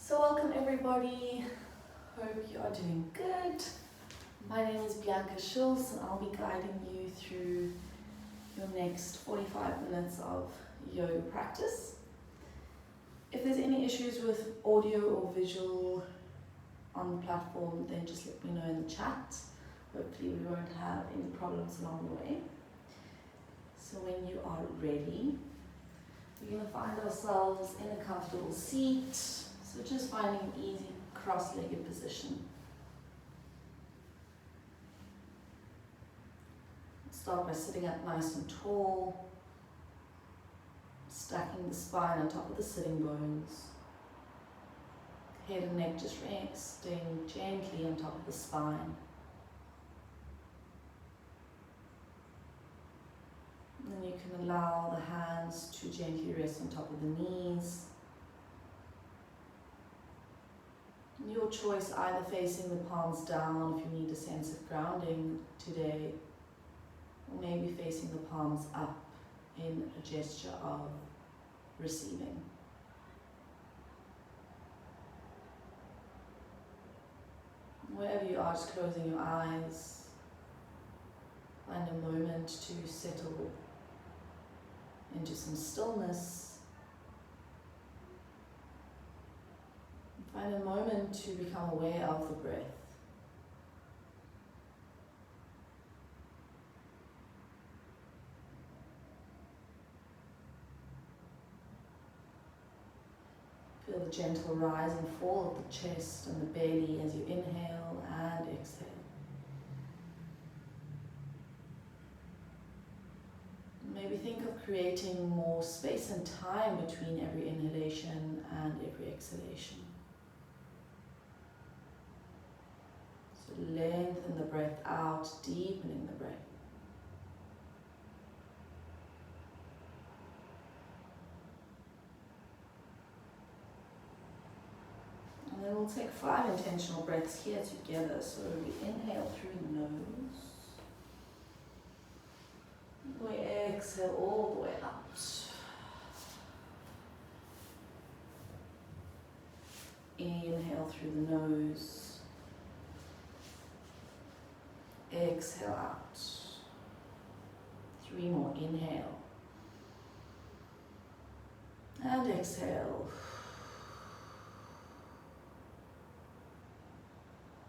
So welcome everybody, hope you are doing good. My name is Bianca Schulz and I'll be guiding you through your next 45 minutes of yoga practice. If there's any issues with audio or visual on the platform, then just let me know in the chat. Hopefully we won't have any problems along the way. So when you are ready, we're going to find ourselves in a comfortable seat. So just finding an easy cross-legged position. Start by sitting up nice and tall, stacking the spine on top of the sitting bones. Head and neck just resting gently on top of the spine. And then you can allow the hands to gently rest on top of the knees. Your choice, either facing the palms down if you need a sense of grounding today, or maybe facing the palms up in a gesture of receiving. Wherever you are, just closing your eyes, find a moment to settle into some stillness. Find a moment to become aware of the breath. Feel the gentle rise and fall of the chest and the belly as you inhale and exhale. Maybe think of creating more space and time between every inhalation and every exhalation. So lengthen the breath out, deepening the breath. And then we'll take 5 intentional breaths here together. So we inhale through the nose. We exhale all the way out. Inhale through the nose. Exhale out. 3 more. Inhale. And exhale.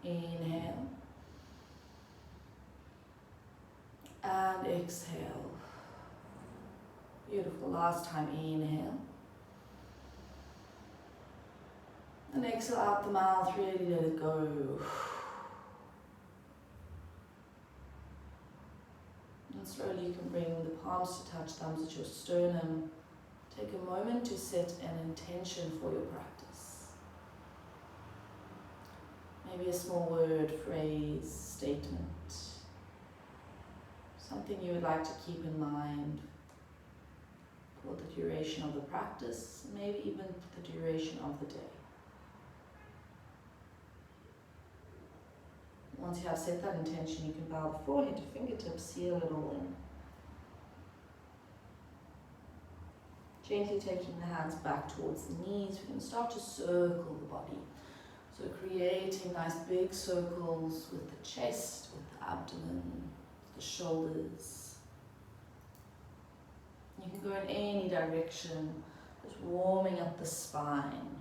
Inhale. And exhale. Beautiful. Last time, inhale. And exhale out the mouth, really let it go. And slowly you can bring the palms to touch thumbs at your sternum. Take a moment to set an intention for your practice. Maybe a small word, phrase, statement. Something you would like to keep in mind for the duration of the practice, maybe even the duration of the day. Once you have set that intention, you can bow the forehead to fingertips, seal it all in. Gently taking the hands back towards the knees, we can start to circle the body. So creating nice big circles with the chest, with the abdomen, the shoulders. You can go in any direction, just warming up the spine.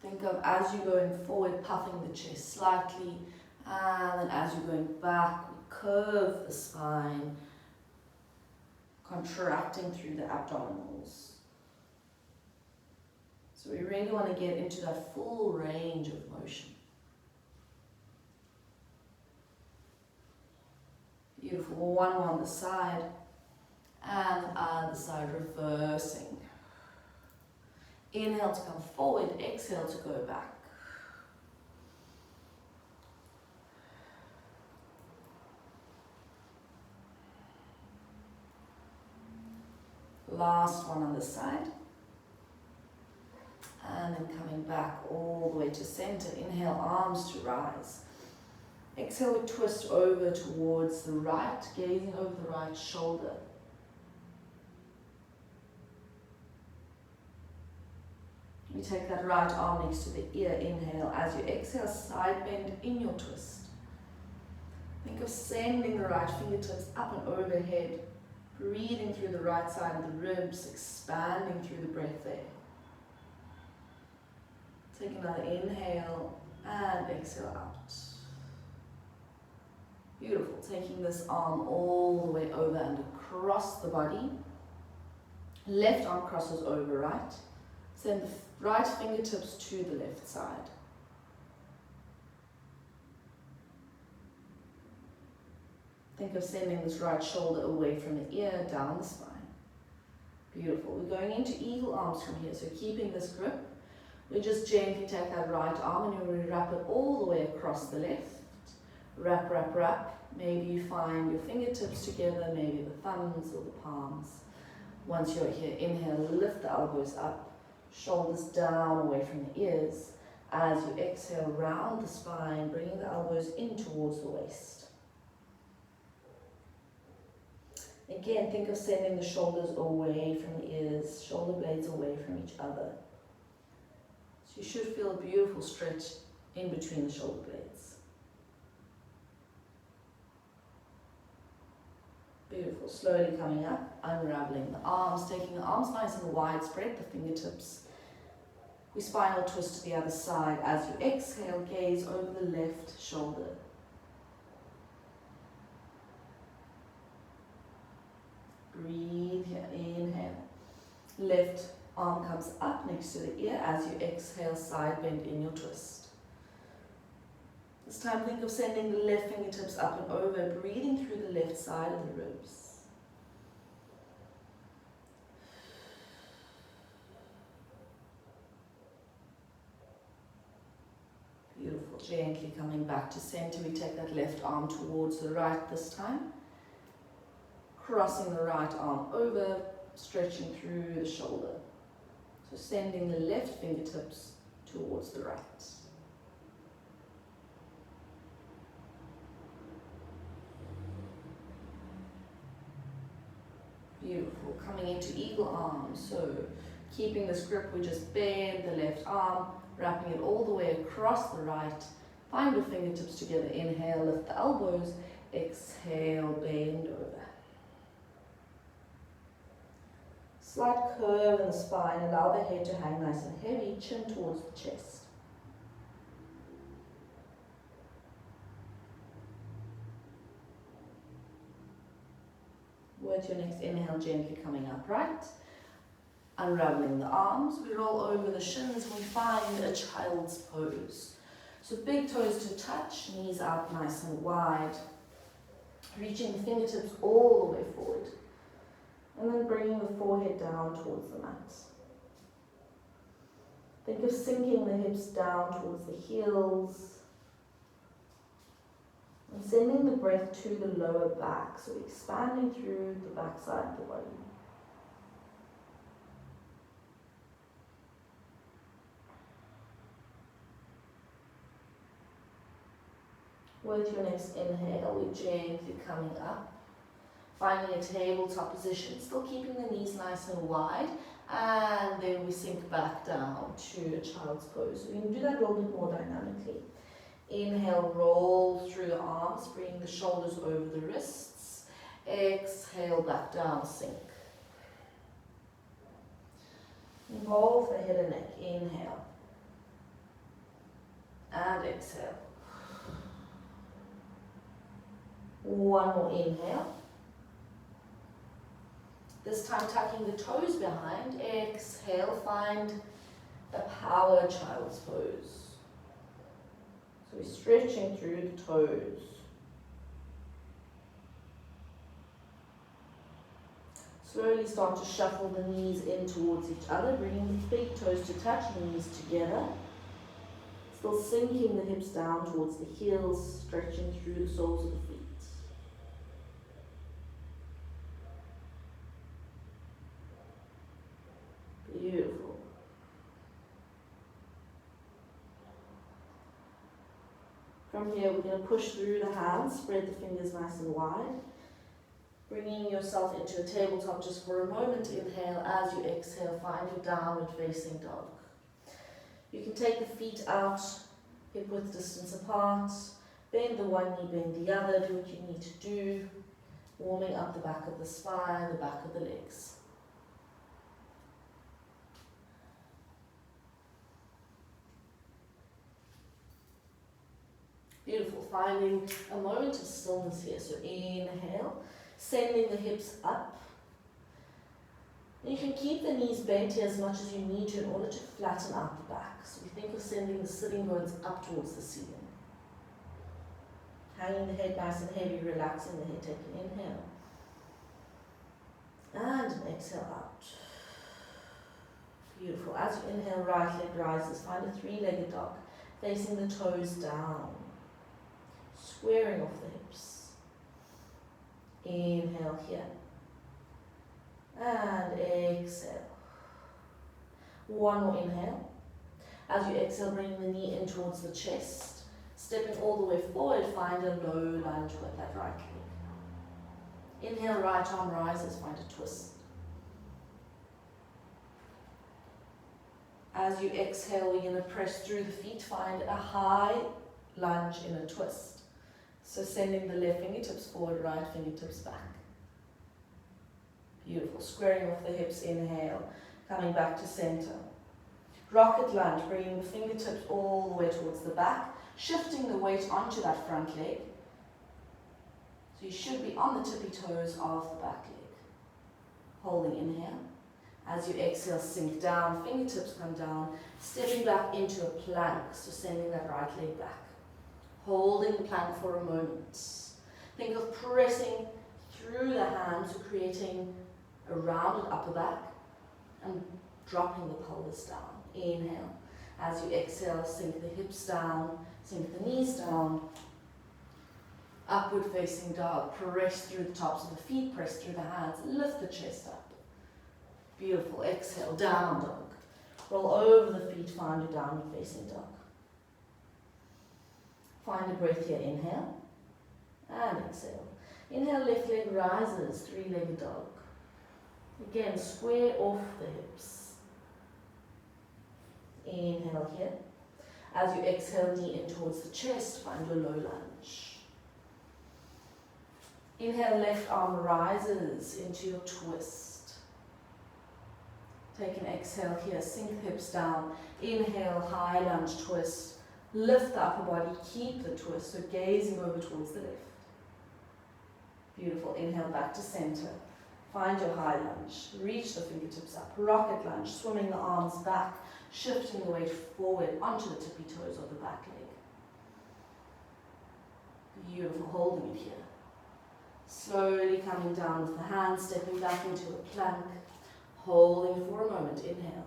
Think of as you're going forward, puffing the chest slightly, and then as you're going back, we curve the spine, contracting through the abdominals. So we really want to get into that full range of motion. Beautiful. One more on the side, and the other side, reversing. Inhale to come forward, exhale to go back. Last one on the side. And then coming back all the way to center. Inhale, arms to rise. Exhale, we twist over towards the right, gazing over the right shoulder. You take that right arm next to the ear, inhale. As you exhale, side bend in your twist. Think of sending the right fingertips up and overhead, breathing through the right side of the ribs, expanding through the breath there. Take another inhale and exhale out. Beautiful. Taking this arm all the way over and across the body. Left arm crosses over right. Send the right fingertips to the left side. Think of sending this right shoulder away from the ear, down the spine. Beautiful. We're going into eagle arms from here, so keeping this grip. We just gently take that right arm and we wrap it all the way across the left. Wrap, wrap, wrap. Maybe you find your fingertips together, maybe the thumbs or the palms. Once you're here, inhale, lift the elbows up, shoulders down away from the ears. As you exhale, round the spine, bringing the elbows in towards the waist. Again, think of sending the shoulders away from the ears, shoulder blades away from each other. So you should feel a beautiful stretch in between the shoulder blades. Beautiful. Slowly coming up, unraveling the arms, taking the arms nice and wide, spread the fingertips. We spinal twist to the other side. As you exhale, gaze over the left shoulder. Breathe here, inhale. Left arm comes up next to the ear. As you exhale, side bend in your twist. This time think of sending the left fingertips up and over, breathing through the left side of the ribs. Beautiful. Gently coming back to center, we take that left arm towards the right this time. Crossing the right arm over, stretching through the shoulder. So sending the left fingertips towards the right. Beautiful. Coming into eagle arms. So keeping this grip, we just bend the left arm, wrapping it all the way across the right. Find your fingertips together. Inhale, lift the elbows. Exhale, bend over. Slight curve in the spine, allow the head to hang nice and heavy, chin towards the chest. With your next inhale, gently coming upright, unraveling the arms, we roll over the shins and we find a child's pose. So big toes to touch, knees out nice and wide, reaching the fingertips all the way forward. And then bringing the forehead down towards the mat. Think of sinking the hips down towards the heels. And sending the breath to the lower back, so expanding through the back side of the body. With your next inhale, we're gently coming up. Finding a tabletop position, still keeping the knees nice and wide, and then we sink back down to a child's pose. So we can do that a little bit more dynamically. Inhale, roll through the arms, bring the shoulders over the wrists. Exhale, back down, sink. Involve the head and neck. Inhale. And exhale. One more inhale. This time tucking the toes behind. Exhale, find a power child's pose. So we're stretching through the toes. Slowly start to shuffle the knees in towards each other, bringing the big toes to touch, knees together. Still sinking the hips down towards the heels, stretching through the soles of the feet. Beautiful. From here, we're going to push through the hands, spread the fingers nice and wide. Bringing yourself into a tabletop just for a moment. Inhale. As you exhale, find your downward facing dog. You can take the feet out, hip width distance apart, bend the one knee, bend the other, do what you need to do, warming up the back of the spine, the back of the legs. Beautiful, finding a moment of stillness here. So inhale, sending the hips up. And you can keep the knees bent here as much as you need to in order to flatten out the back. So you think of sending the sitting bones up towards the ceiling. Hanging the head nice and heavy, relaxing the head, taking an inhale. And an exhale out. Beautiful. As you inhale, right leg rises. Find a three-legged dog, facing the toes down. Squaring off the hips. Inhale here. And exhale. One more inhale. As you exhale, bring the knee in towards the chest. Stepping all the way forward, find a low lunge with that right leg. Inhale, right arm rises, find a twist. As you exhale, we're going to press through the feet, find a high lunge in a twist. So sending the left fingertips forward, right fingertips back. Beautiful. Squaring off the hips, inhale. Coming back to center. Rocket lunge, bringing the fingertips all the way towards the back. Shifting the weight onto that front leg. So you should be on the tippy toes of the back leg. Holding inhale. As you exhale, sink down, fingertips come down. Stepping back into a plank, so sending that right leg back. Holding the plank for a moment. Think of pressing through the hands, so creating a rounded upper back and dropping the pelvis down. Inhale. As you exhale, sink the hips down, sink the knees down. Upward facing dog. Press through the tops of the feet, press through the hands, lift the chest up. Beautiful. Exhale, down dog. Roll over the feet, find your downward facing dog. Find a breath here, inhale and exhale. Inhale, left leg rises, three-legged dog. Again, square off the hips. Inhale here. As you exhale, knee in towards the chest, find your low lunge. Inhale, left arm rises into your twist. Take an exhale here, sink the hips down. Inhale, high lunge twist. Lift the upper body, keep the twist, so gazing over towards the left. Beautiful. Inhale, back to center. Find your high lunge. Reach the fingertips up. Rocket lunge, swimming the arms back, shifting the weight forward onto the tippy toes of the back leg. Beautiful. Holding it here. Slowly coming down with the hands, stepping back into a plank. Holding for a moment. Inhale.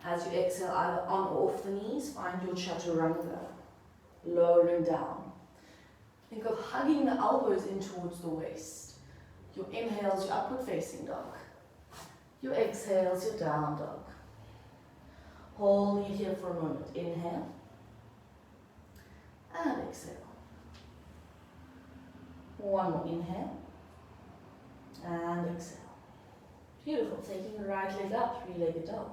As you exhale, either on or off the knees, find your chaturanga. Lowering down. Think of hugging the elbows in towards the waist. Your inhales, your upward facing dog. Your exhales, your down dog. Holding it here for a moment. Inhale. And exhale. One more inhale. And exhale. Beautiful. Taking the right leg up, three-legged dog.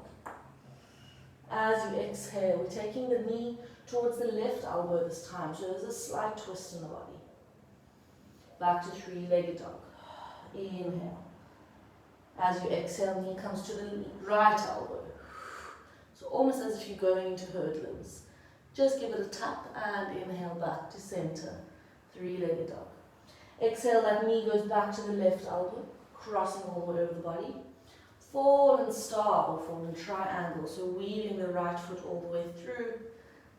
As you exhale, we're taking the knee towards the left elbow this time, so there's a slight twist in the body. Back to three-legged dog. Inhale. As you exhale, knee comes to the right elbow. So almost as if you're going into hurdlers. Just give it a tap and inhale back to center. Three-legged dog. Exhale, that knee goes back to the left elbow, crossing all the way over the body. Fallen star or fallen triangle, so weaving the right foot all the way through,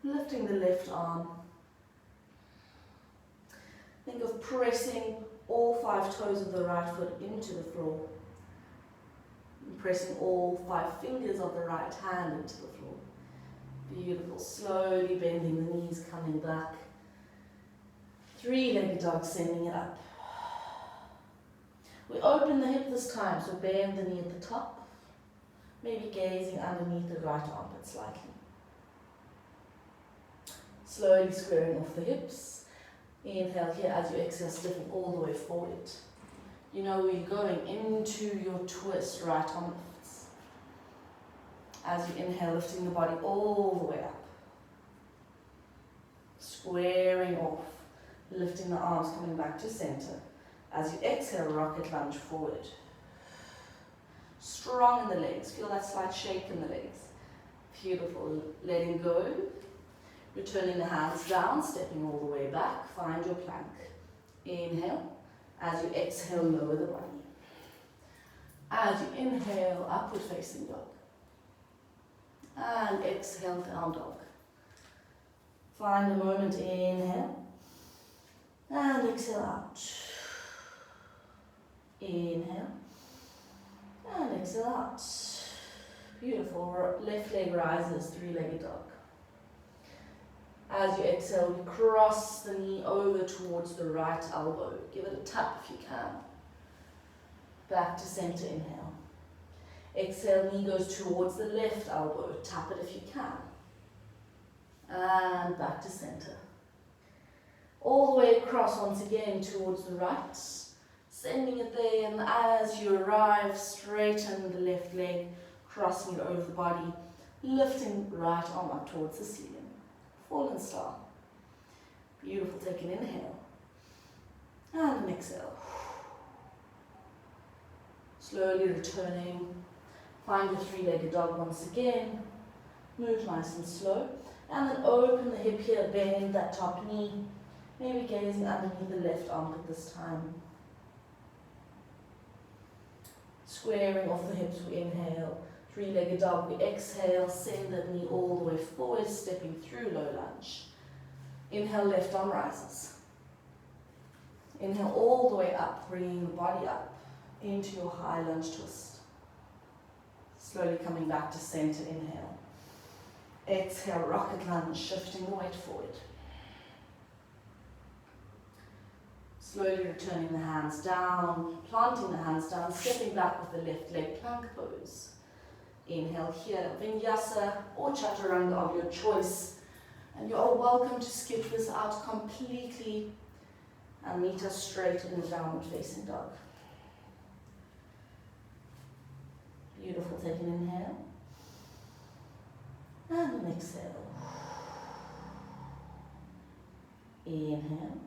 lifting the left arm. Think of pressing all 5 toes of the right foot into the floor. And pressing all 5 fingers of the right hand into the floor. Beautiful. Slowly bending the knees, coming back. Three-legged dog, sending it up. We open the hip this time, so bend the knee at the top. Maybe gazing underneath the right armpit slightly. Slowly squaring off the hips. Inhale here as you exhale, stiffen all the way forward. You know where you're going, into your twist, right arm lifts. As you inhale, lifting the body all the way up. Squaring off, lifting the arms, coming back to center. As you exhale, rocket lunge forward. Strong in the legs, feel that slight shake in the legs. Beautiful, letting go. Returning the hands down, stepping all the way back, find your plank. Inhale, as you exhale, lower the body. As you inhale, upward facing dog. And exhale, down dog. Find a moment, inhale. And exhale out. Inhale. And exhale out. Beautiful. Left leg rises, three-legged dog. As you exhale, you cross the knee over towards the right elbow. Give it a tap if you can. Back to center, inhale. Exhale, knee goes towards the left elbow. Tap it if you can. And back to center. All the way across once again towards the right. Sending it there, and as you arrive, straighten the left leg, crossing it over the body, lifting right arm up towards the ceiling. Fallen star. Beautiful, take an inhale. And an exhale. Slowly returning. Find your three-legged dog once again. Move nice and slow. And then open the hip here, bend that top knee. Maybe gazing underneath the left armpit this time. Squaring off the hips, we inhale. Three-legged dog, we exhale, send that knee all the way forward, stepping through low lunge. Inhale, left arm rises. Inhale all the way up, bringing the body up into your high lunge twist. Slowly coming back to center, inhale. Exhale, rocket lunge, shifting the weight forward. Slowly returning the hands down, planting the hands down, stepping back with the left leg plank pose. Inhale here, Vinyasa or Chaturanga of your choice. And you are welcome to skip this out completely and meet us straight in the downward facing dog. Beautiful, take an inhale. And an exhale. Inhale.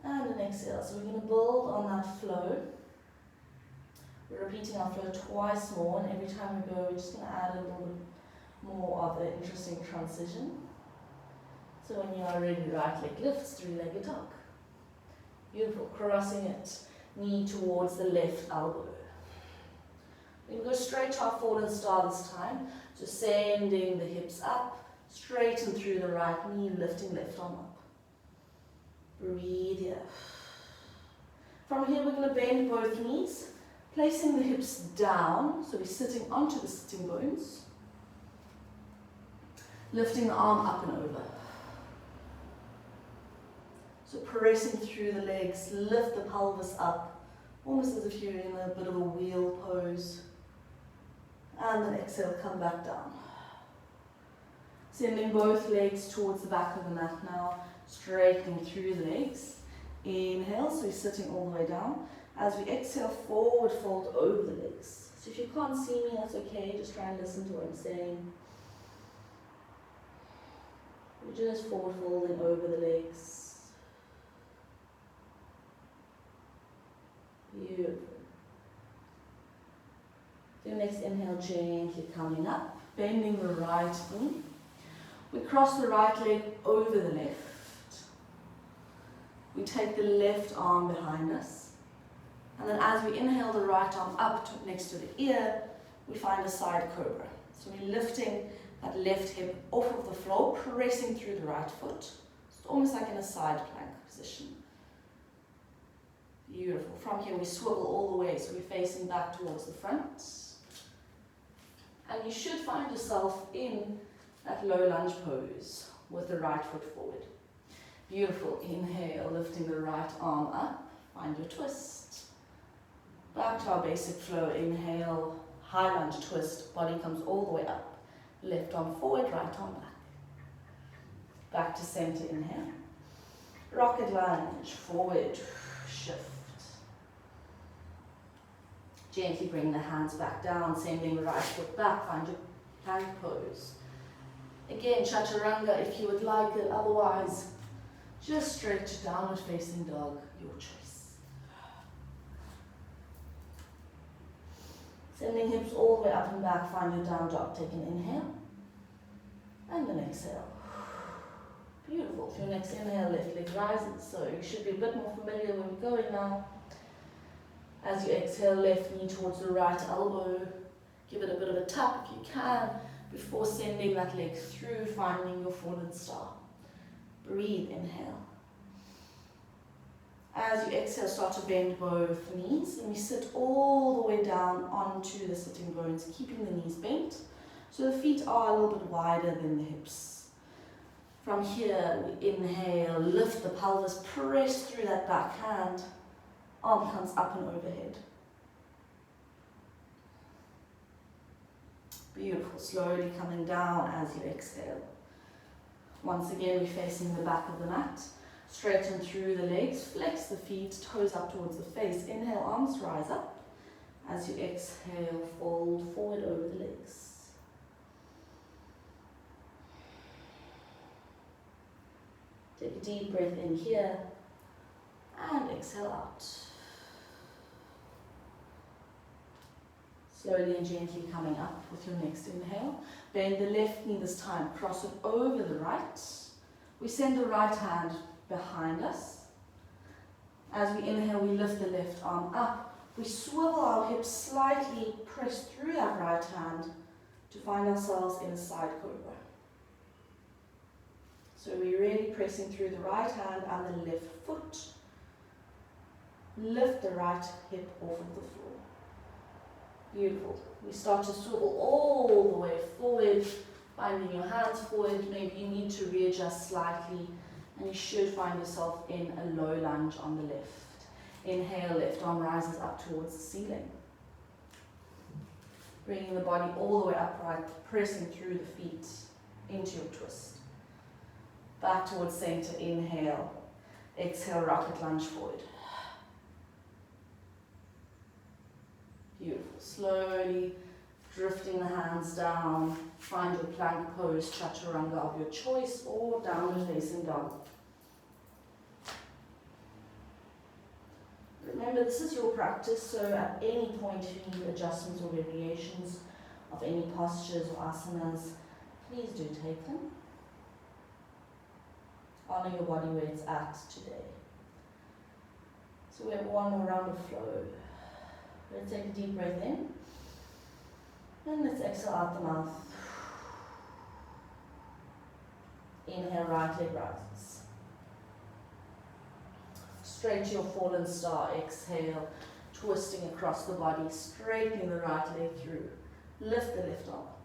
And an exhale. So we're going to build on that flow. We're repeating our flow twice more, and every time we go, we're just going to add a little bit more of an interesting transition. So when you are ready, right leg lifts, three-legged dog. Beautiful, crossing it, knee towards the left elbow. We're going to go straight to our fallen star this time, so sending the hips up, straighten through the right knee, lifting left arm up. Breathe here. From here, we're going to bend both knees, placing the hips down, so we're sitting onto the sitting bones. Lifting the arm up and over. So pressing through the legs, lift the pelvis up, almost as if you're in a bit of a wheel pose. And then exhale, come back down. Sending both legs towards the back of the mat now, straightening through the legs. Inhale, so we're sitting all the way down. As we exhale, forward fold over the legs. So if you can't see me, that's okay, just try and listen to what I'm saying. We're just forward folding over the legs. Beautiful. Your next inhale, gently coming up, bending the right knee. We cross the right leg over the left. We take the left arm behind us. And then as we inhale the right arm up to, next to the ear, we find a side cobra. So we're lifting that left hip off of the floor, pressing through the right foot. It's almost like in a side plank position. Beautiful. From here we swivel all the way, so we're facing back towards the front. And you should find yourself in that low lunge pose with the right foot forward. Beautiful. Inhale, lifting the right arm up. Find your twist. Back to our basic flow. Inhale, high lunge twist. Body comes all the way up. Left arm forward, right arm back. Back to center, inhale. Rocket lunge, forward, shift. Gently bring the hands back down, sending the right foot back, find your plank pose. Again, chaturanga if you would like it, otherwise just straight to downward facing dog, your choice. Sending hips all the way up and back, find your down dog, take an inhale, and an exhale. Beautiful. For your next inhale, left leg rises, so you should be a bit more familiar where we're going now. As you exhale, left knee towards the right elbow, give it a bit of a tap if you can, before sending that leg through, finding your fallen star. Breathe, inhale. As you exhale, start to bend both knees, and we sit all the way down onto the sitting bones, keeping the knees bent, so the feet are a little bit wider than the hips. From here, we inhale, lift the pelvis, press through that back hand, arm comes up and overhead. Beautiful, slowly coming down as you exhale. Once again, we're facing the back of the mat. Straighten through the legs, flex the feet, toes up towards the face. Inhale, arms rise up. As you exhale, fold forward over the legs. Take a deep breath in here and exhale out. Slowly and gently coming up with your next inhale. Bend the left knee this time, cross it over the right. We send the right hand behind us. As we inhale, we lift the left arm up. We swivel our hips slightly, press through that right hand to find ourselves in a side cobra. So we're really pressing through the right hand and the left foot. Lift the right hip off of the floor. Beautiful. We start to swivel all the way forward, finding your hands forward. Maybe you need to readjust slightly, and you should find yourself in a low lunge on the left. Inhale, left arm rises up towards the ceiling. Bringing the body all the way upright, pressing through the feet into your twist. Back towards center, inhale. Exhale, rocket lunge forward. Beautiful. Slowly drifting the hands down. Find your plank pose, chaturanga of your choice, or downward facing dog. Remember, this is your practice, so at any point if you need adjustments or variations of any postures or asanas, please do take them. Honor your body where it's at today. So we have one more round of flow. Let's take a deep breath in. And let's exhale out the mouth. Inhale, right leg rises. Straight to your fallen star. Exhale, twisting across the body, straightening the right leg through. Lift the left arm up.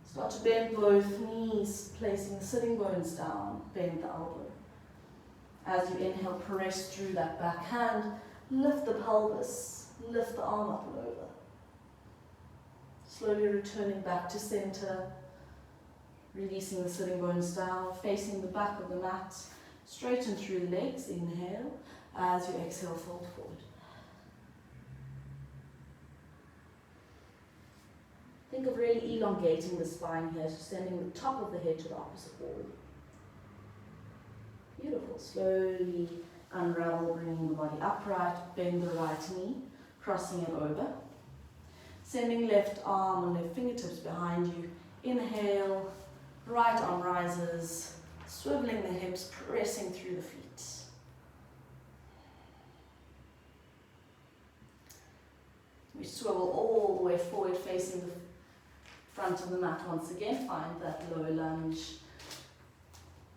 Start to bend both knees, placing the sitting bones down. Bend the elbow. As you inhale, press through that back hand. Lift the pelvis. Lift the arm up and over. Slowly returning back to center. Releasing the sitting bones down, facing the back of the mat. Straighten through the legs. Inhale. As you exhale, fold forward. Think of really elongating the spine here, so sending the top of the head to the opposite wall. Beautiful. Slowly unravel, bringing the body upright. Bend the right knee, crossing it over. Sending left arm and left fingertips behind you. Inhale, right arm rises, swiveling the hips, pressing through the feet. We swivel all the way forward, facing the front of the mat once again. Find that low lunge.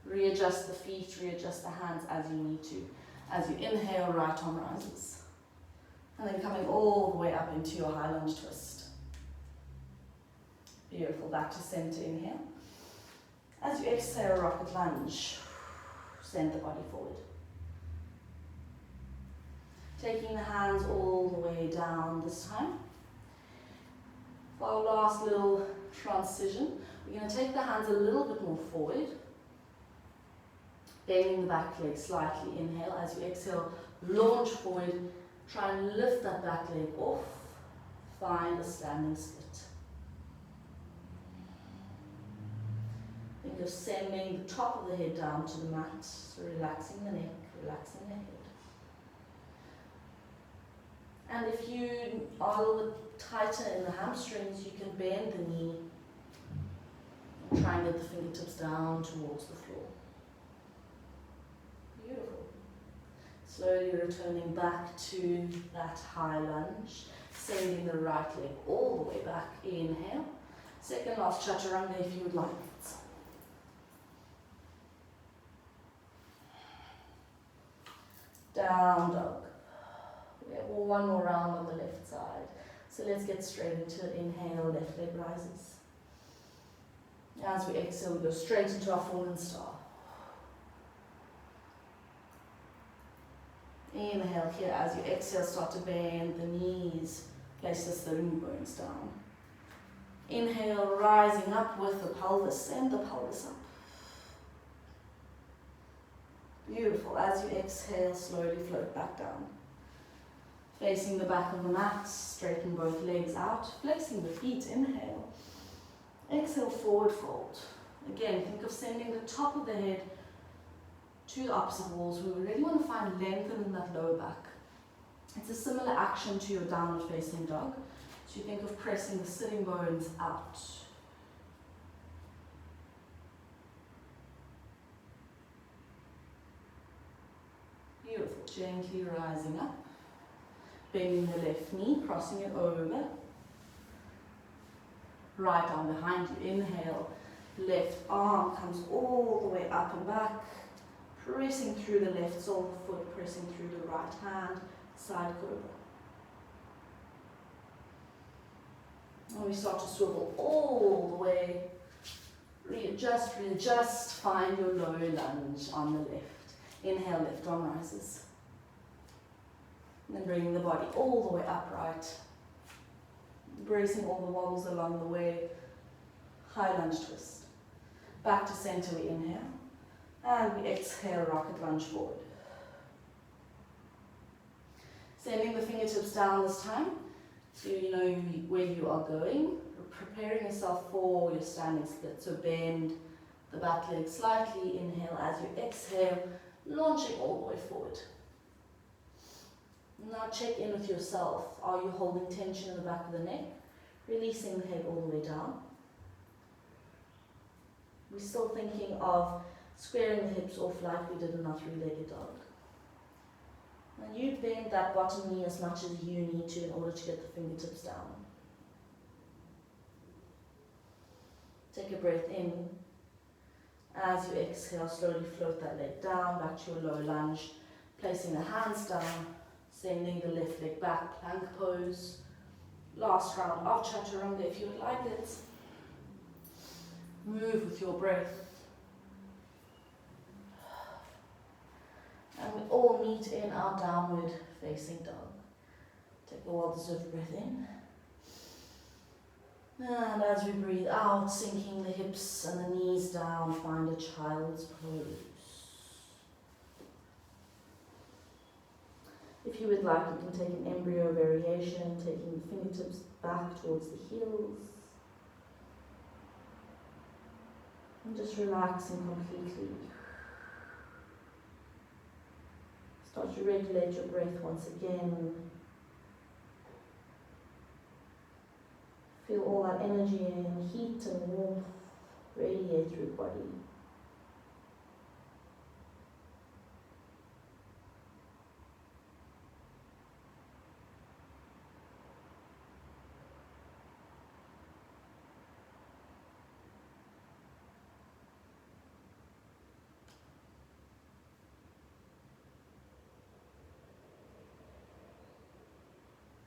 Readjust the feet, readjust the hands as you need to. As you inhale, right arm rises. And then coming all the way up into your high lunge twist. Beautiful. Back to center, inhale. As you exhale, rocket lunge. Send the body forward. Taking the hands all the way down this time. For our last little transition, we're going to take the hands a little bit more forward. Bending the back leg slightly. Inhale. As you exhale, launch forward. Try and lift that back leg off. find a standing split. Think of sending the top of the head down to the mat, so relaxing the neck, relaxing the head. And if you are a little bit tighter in the hamstrings, you can bend the knee and try and get the fingertips down towards the floor. Beautiful. Slowly returning back to that high lunge, sending the right leg all the way back. Inhale. Second last chaturanga if you would like it. Down dog. We have one more round on the left side. So let's get straight into it. Inhale, left leg rises. As we exhale, we go straight into our fallen star. Inhale here. As you exhale, start to bend the knees. Place the sternum bones down. Inhale, rising up with the pelvis. Send the pelvis up. Beautiful. As you exhale, slowly float back down. Facing the back of the mat, straighten both legs out, flexing the feet, inhale. Exhale, forward fold. Again, think of sending the top of the head to the opposite walls. We really want to find length in that lower back. It's a similar action to your downward facing dog. So you think of pressing the sitting bones out. Beautiful. Gently rising up. Bending the left knee, crossing it over. Right arm behind you. Inhale. Left arm comes all the way up and back. Pressing through the left sole of the foot, pressing through the right hand. Side cobra. And we start to swivel all the way. Readjust, readjust. Find your low lunge on the left. Inhale, left arm rises. And then bringing the body all the way upright. Embracing all the wobbles along the way. High lunge twist. Back to center, we inhale. And we exhale, rocket lunge forward. Sending the fingertips down this time, so you know where you are going. Preparing yourself for your standing split. So bend the back leg slightly. Inhale as you exhale, launching all the way forward. Now check in with yourself. Are you holding tension in the back of the neck? Releasing the head all the way down. We're still thinking of squaring the hips off like we did in our three-legged dog. And you bend that bottom knee as much as you need to in order to get the fingertips down. Take a breath in. As you exhale, slowly float that leg down, back to your low lunge. Placing the hands down, sending the left leg back, plank pose. Last round of chaturanga if you would like it. Move with your breath. And we all meet in our downward facing dog. Take a well-deserved breath in. And as we breathe out, sinking the hips and the knees down, find a child's pose. If you would like, you can take an embryo variation, taking the fingertips back towards the heels. And just relaxing completely. Start to regulate your breath once again. Feel all that energy and heat and warmth radiate through the body.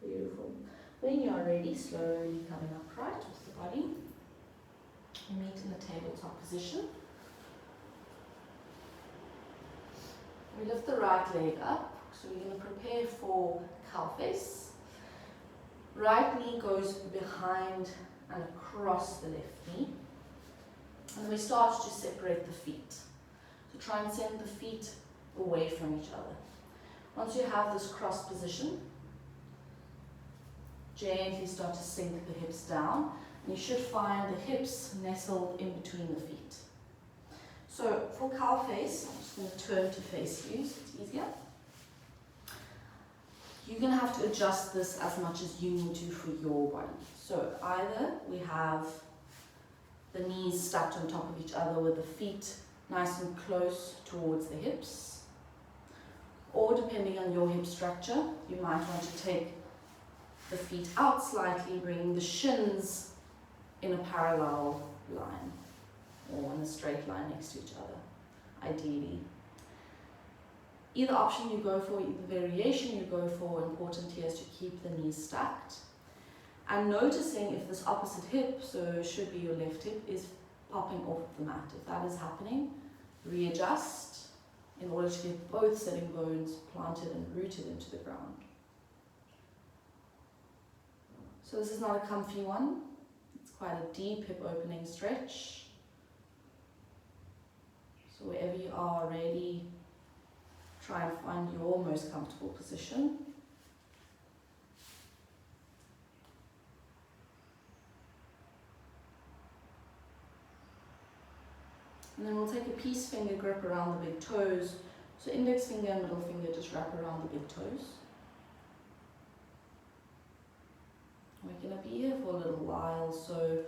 Beautiful. When you are ready, slowly coming upright with the body. You meet in the tabletop position. We lift the right leg up, so we're going to prepare for cow face. Right knee goes behind and across the left knee. And we start to separate the feet. So try and send the feet away from each other. Once you have this cross position, Gently start to sink the hips down. And you should find the hips nestled in between the feet. So for cow face, I'm just going to turn to face you so it's easier. You're going to have to adjust this as much as you need to for your body. So either we have the knees stacked on top of each other with the feet nice and close towards the hips, or depending on your hip structure, you might want to take the feet out slightly, bringing the shins in a parallel line or in a straight line next to each other, ideally. Either option you go for, either variation you go for, important here is to keep the knees stacked. And noticing if this opposite hip, so should be your left hip, is popping off the mat. If that is happening, readjust in order to get both sitting bones planted and rooted into the ground. So this is not a comfy one. It's quite a deep hip opening stretch. So wherever you are, really try and find your most comfortable position. And then we'll take a peace finger grip around the big toes. So index finger and middle finger just wrap around the big toes. We're going to be here for a little while, so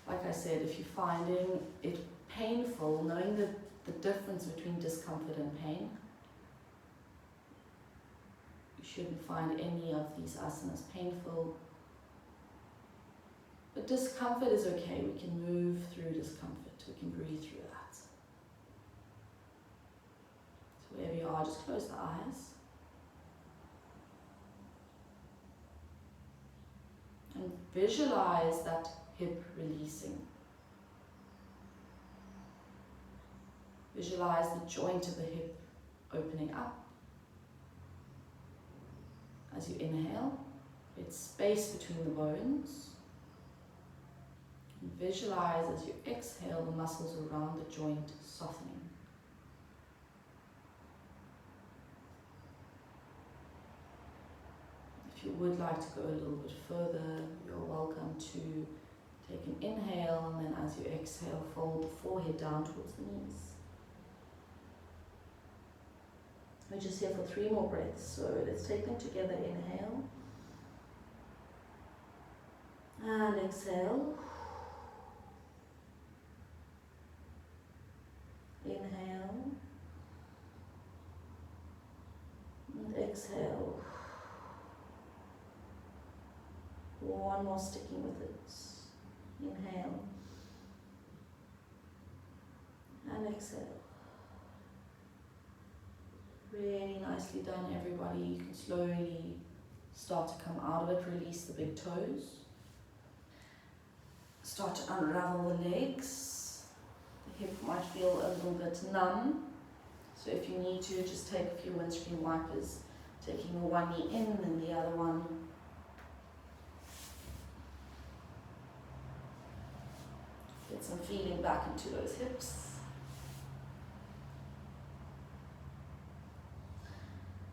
like I said, if you're finding it painful, knowing the difference between discomfort and pain, you shouldn't find any of these asanas painful. But discomfort is okay, we can move through discomfort, we can breathe through that. So wherever you are, just close the eyes. And visualize that hip releasing. Visualize the joint of the hip opening up. As you inhale, it's space between the bones. And visualize as you exhale the muscles around the joint softening. If you would like to go a little bit further, you're welcome to take an inhale, and then as you exhale, fold the forehead down towards the knees. We're just here for 3 more breaths, so let's take them together. Inhale and exhale. Inhale and exhale. One more, sticking with it. Inhale and exhale. Really nicely done, everybody. You can slowly start to come out of it. Release the big toes. Start to unravel the legs. The hip might feel a little bit numb. So if you need to, just take a few windscreen wipers, taking one knee in and the other one. Get some feeling back into those hips.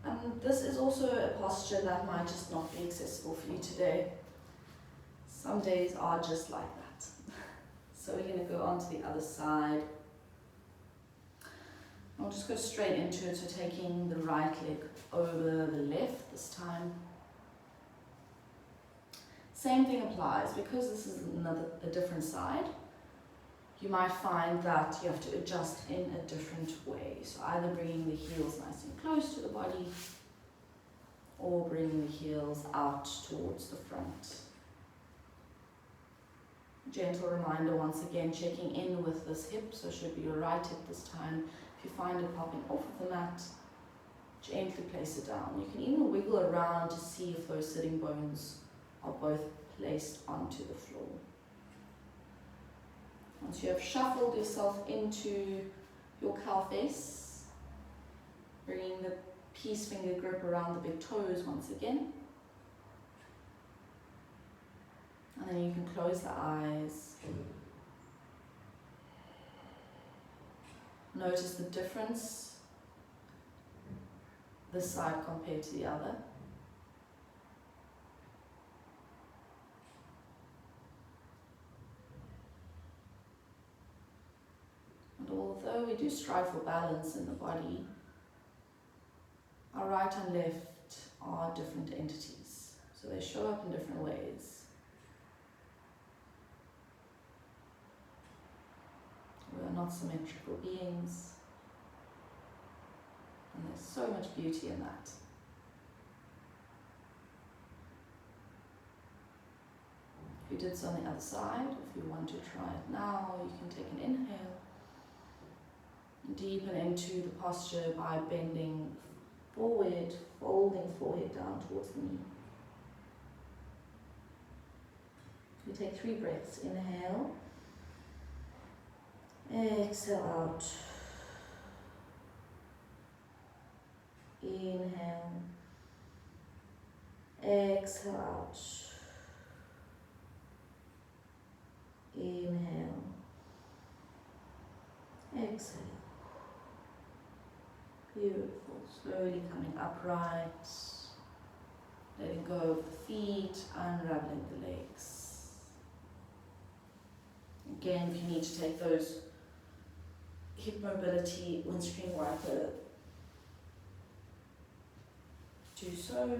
And this is also a posture that might just not be accessible for you today. Some days are just like that. So we're going to go on to the other side. I'll just go straight into it, so taking the right leg over the left this time. Same thing applies, because this is a different side. You might find that you have to adjust in a different way. So either bringing the heels nice and close to the body, or bringing the heels out towards the front. Gentle reminder, once again, checking in with this hip. So it should be your right hip this time. If you find it popping off of the mat, gently place it down. You can even wiggle around to see if those sitting bones are both placed onto the floor. Once you have shuffled yourself into your cow face, bringing the peace finger grip around the big toes once again. And then you can close the eyes. Notice the difference this side compared to the other. although we do strive for balance in the body, our right and left are different entities. So they show up in different ways. We are not symmetrical beings. And there's so much beauty in that. If you did so on the other side, if you want to try it now, you can take an inhale. Deepen into the posture by bending forward, folding forehead down towards the knee. You take 3 breaths. Inhale. Exhale out. Inhale. Exhale out. Inhale. Exhale. Beautiful. Slowly coming upright. Letting go of the feet, unraveling the legs. Again, if you need to take those hip mobility windscreen wiper, do so.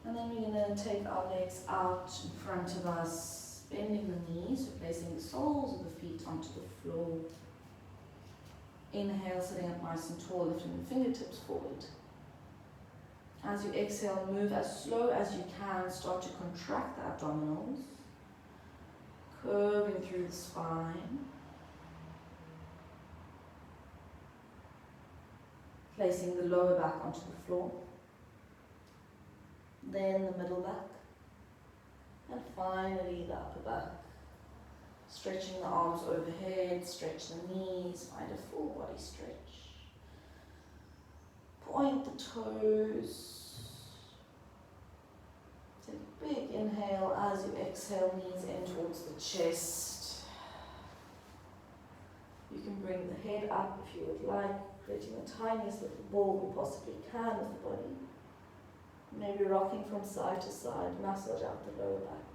And then we're going to take our legs out in front of us, bending the knees, so placing the soles of the feet onto the floor. Inhale, sitting up nice and tall, lifting the fingertips forward. As you exhale, move as slow as you can. Start to contract the abdominals, curving through the spine. Placing the lower back onto the floor. Then the middle back. And finally the upper back. Stretching the arms overhead, stretch the knees, find a full body stretch. Point the toes. Take a big inhale as you exhale, knees in towards the chest. You can bring the head up if you would like, creating the tiniest little ball you possibly can with the body. Maybe rocking from side to side, massage out the lower back.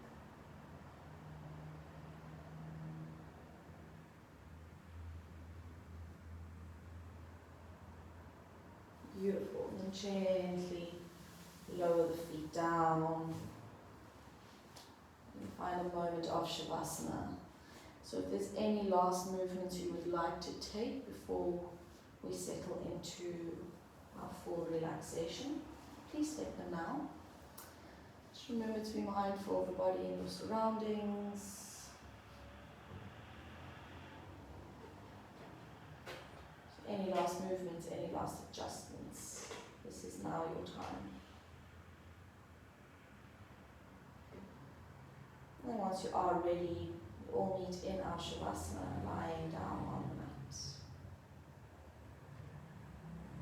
Beautiful. And gently lower the feet down. And find a moment of Shavasana. So if there's any last movements you would like to take before we settle into our full relaxation, please take them now. Just remember to be mindful of the body and your surroundings. Any last movements, any last adjustments, this is now your time. And then once you are ready, we all meet in our Shavasana, lying down on the mat.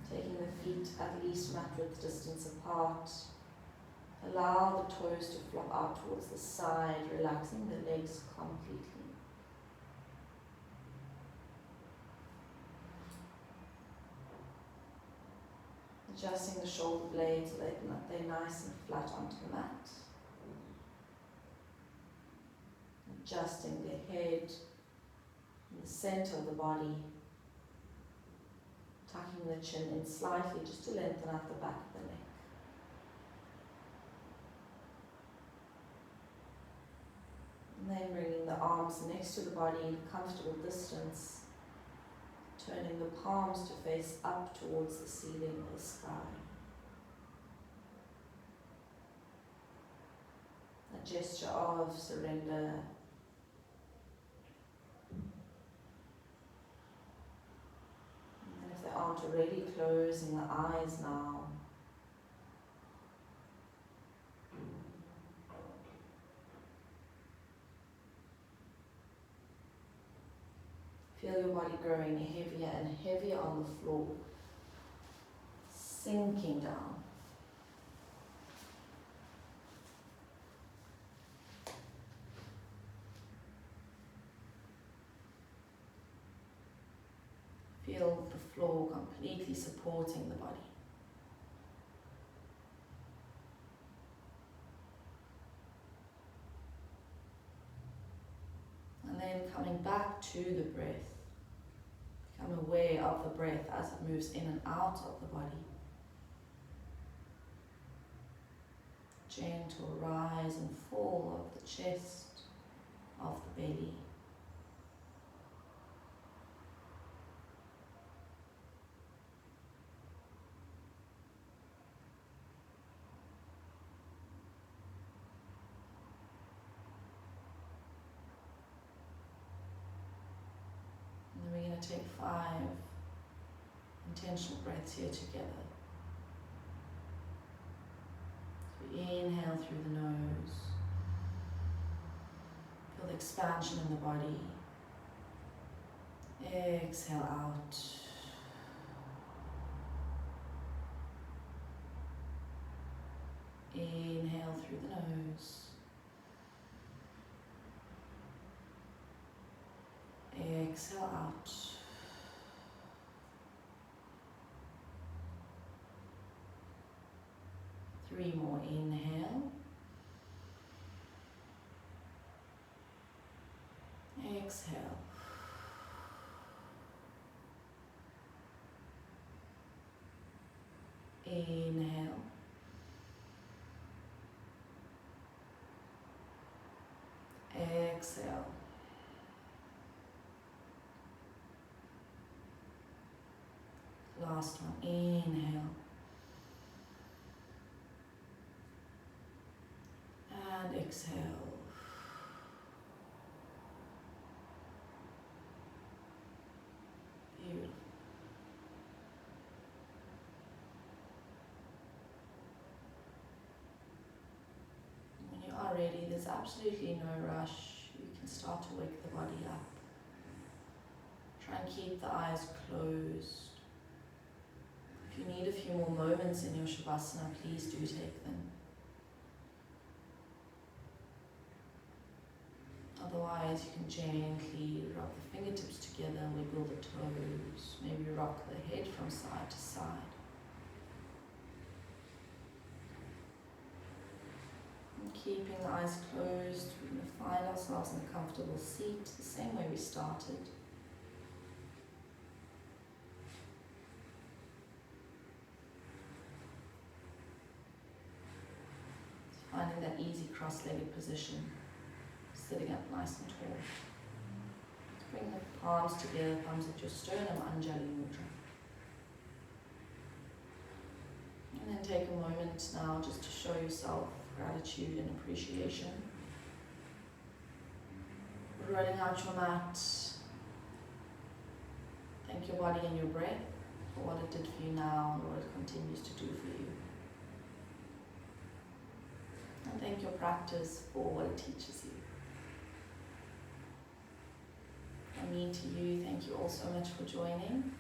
Taking the feet at least mat width distance apart. Allow the toes to flop out towards the side, relaxing the legs completely. Adjusting the shoulder blades so they're nice and flat onto the mat. Adjusting the head in the center of the body. Tucking the chin in slightly just to lengthen out the back of the neck. And then bringing the arms next to the body in a comfortable distance. Turning the palms to face up towards the ceiling or the sky. A gesture of surrender. And if they aren't already, closing the eyes now. Feel your body growing heavier and heavier on the floor, sinking down. Feel the floor completely supporting the body. to the breath. Become aware of the breath as it moves in and out of the body. Gentle rise and fall of the chest, of the belly. And then we're going to take 5 intentional breaths here together. Inhale through the nose. Feel the expansion in the body. Exhale out. Inhale through the nose. Exhale out. Three more. Inhale. Exhale. Inhale. Exhale. Last one. Inhale. And exhale. Beautiful. When you are ready, there's absolutely no rush. You can start to wake the body up. Try and keep the eyes closed. If you need a few more moments in your Shavasana, please do take them. Otherwise, you can gently rub the fingertips together, wiggle the toes, maybe rock the head from side to side. And keeping the eyes closed, we're going to find ourselves in a comfortable seat, the same way we started. Finding that easy cross-legged position. Sitting up nice and tall. Bring the palms together, palms at your sternum, Anjali Mudra. And then take a moment now just to show yourself gratitude and appreciation. Rolling out your mat. Thank your body and your breath for what it did for you now and what it continues to do for you. And thank your practice for what it teaches you. From me to you, thank you all so much for joining.